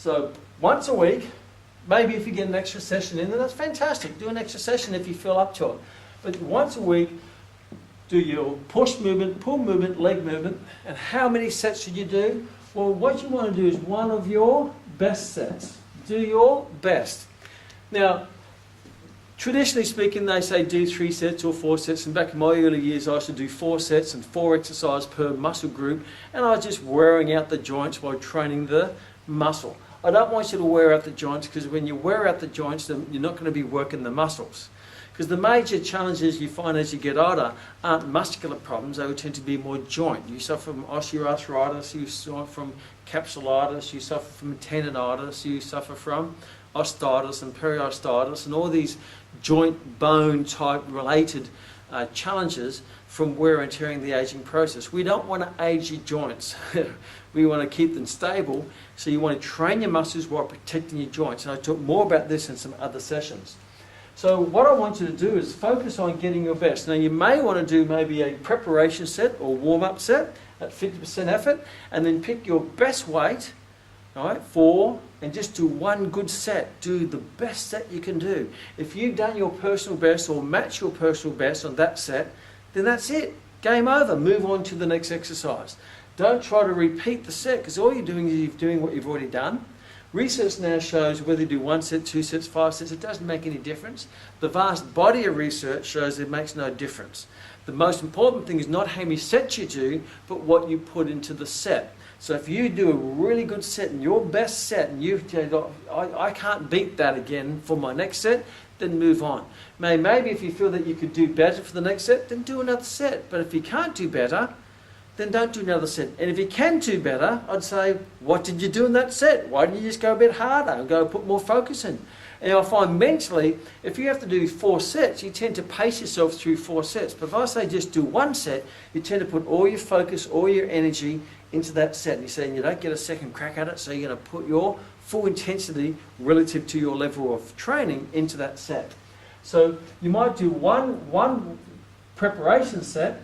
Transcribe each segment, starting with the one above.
So once a week, maybe if you get an extra session in, then that's fantastic. Do an extra session if you feel up to it. But once a week, do your push movement, pull movement, leg movement. And how many sets should you do? Well, what you want to do is one of your best sets. Do your best. Now, traditionally speaking, they say do 3 sets or 4 sets. And back in my early years, I used to do 4 sets and 4 exercises per muscle group. And I was just wearing out the joints while training the muscle. I don't want you to wear out the joints, because when you wear out the joints, then you're not going to be working the muscles. Because the major challenges you find as you get older aren't muscular problems, they would tend to be more joint. You suffer from osteoarthritis, you suffer from capsulitis, you suffer from tendonitis, you suffer from osteitis and periostitis, and all these joint bone type related challenges from wear and tear in the aging process. We don't want to age your joints. We want to keep them stable, so you want to train your muscles while protecting your joints. And I talk more about this in some other sessions. So what I want you to do is focus on getting your best. Now you may want to do maybe a preparation set or warm-up set at 50% effort, and then pick your best weight, all right, and just do one good set. Do the best set you can do. If you've done your personal best or match your personal best on that set, then that's it. Game over. Move on to the next exercise. Don't try to repeat the set, because all you're doing is you're doing what you've already done. Research now shows whether you do 1 set, 2 sets, 5 sets, it doesn't make any difference. The vast body of research shows it makes no difference. The most important thing is not how many sets you do, but what you put into the set. So if you do a really good set and your best set, and you I can't beat that again for my next set, then move on. Maybe if you feel that you could do better for the next set, then do another set. But if you can't do better, then don't do another set. And if you can do better, I'd say, what did you do in that set? Why didn't you just go a bit harder and go put more focus in? And I find mentally, if you have to do 4 sets, you tend to pace yourself through 4 sets. But if I say just do 1 set, you tend to put all your focus, all your energy into that set. And you're saying you don't get a second crack at it, so you're going to put your full intensity relative to your level of training into that set. So you might do one preparation set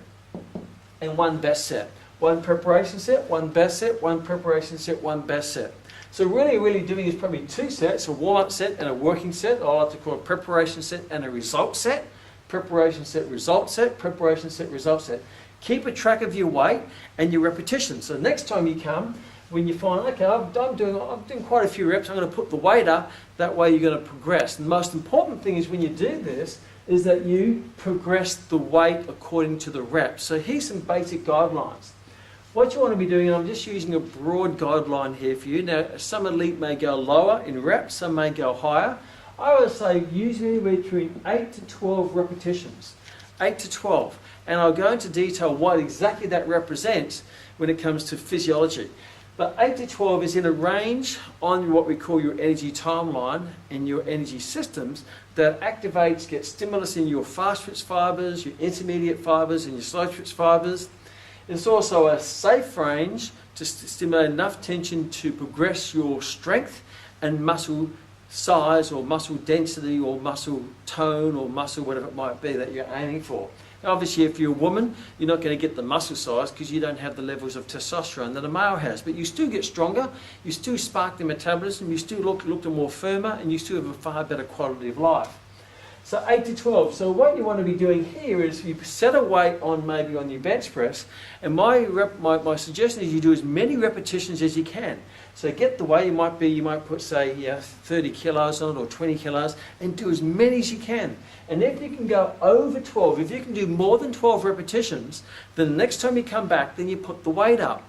and 1 best set. 1 preparation set, 1 best set, 1 preparation set, 1 best set. So really doing is probably 2 sets, a warm-up set and a working set. I like to call it a preparation set and a result set. Preparation set, result set, preparation set, result set. Keep a track of your weight and your repetitions. So next time you come, when you find, okay, I'm doing quite a few reps, I'm going to put the weight up, that way you're going to progress. And the most important thing is when you do this, is that you progress the weight according to the reps. So here's some basic guidelines. What you want to be doing, and I'm just using a broad guideline here for you. Now, some elite may go lower in reps, some may go higher. I would say usually between 8 to 12 repetitions. 8 to 12. And I'll go into detail what exactly that represents when it comes to physiology. But 8 to 12 is in a range on what we call your energy timeline and your energy systems that activates, gets stimulus in your fast-twitch fibers, your intermediate fibers, and your slow-twitch fibers. It's also a safe range to stimulate enough tension to progress your strength and muscle size or muscle density or muscle tone or muscle whatever it might be that you're aiming for. Now obviously if you're a woman, you're not going to get the muscle size because you don't have the levels of testosterone that a male has, but you still get stronger, you still spark the metabolism, you still look more firmer, and you still have a far better quality of life. So 8 to 12. So what you want to be doing here is you set a weight on maybe on your bench press, and my suggestion is you do as many repetitions as you can. So get the weight, you might put say 30 kilos on it or 20 kilos, and do as many as you can. And if you can go over 12, if you can do more than 12 repetitions, then the next time you come back, then you put the weight up.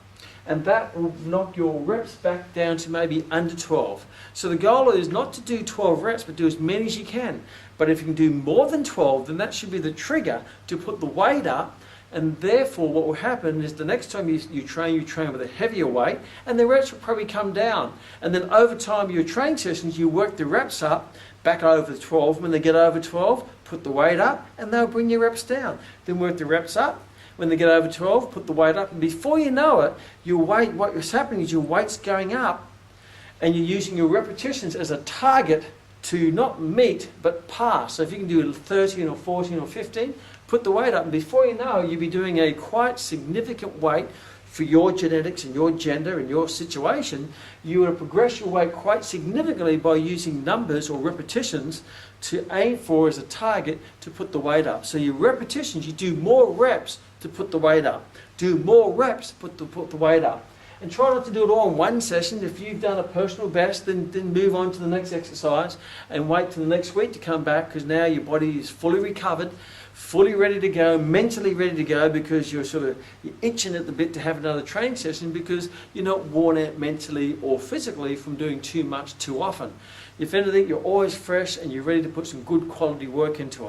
And that will knock your reps back down to maybe under 12. So the goal is not to do 12 reps, but do as many as you can. But if you can do more than 12, then that should be the trigger to put the weight up. And therefore what will happen is the next time you train with a heavier weight, and the reps will probably come down. And then over time, your training sessions, you work the reps up back over 12. When they get over 12, put the weight up, and they'll bring your reps down. Then work the reps up. When they get over 12, put the weight up, and before you know it, your weight, what's happening is your weight's going up, and you're using your repetitions as a target to not meet, but pass. So if you can do 13 or 14 or 15, put the weight up, and before you know, you'll be doing a quite significant weight for your genetics and your gender and your situation, you would progress your weight quite significantly by using numbers or repetitions to aim for as a target to put the weight up. So your repetitions, you do more reps to put the weight up. Do more reps to put the weight up. And try not to do it all in one session. If you've done a personal best, then move on to the next exercise and wait till the next week to come back, because now your body is fully recovered, fully ready to go, mentally ready to go, because you're itching at the bit to have another training session because you're not worn out mentally or physically from doing too much too often. If anything, you're always fresh and you're ready to put some good quality work into it.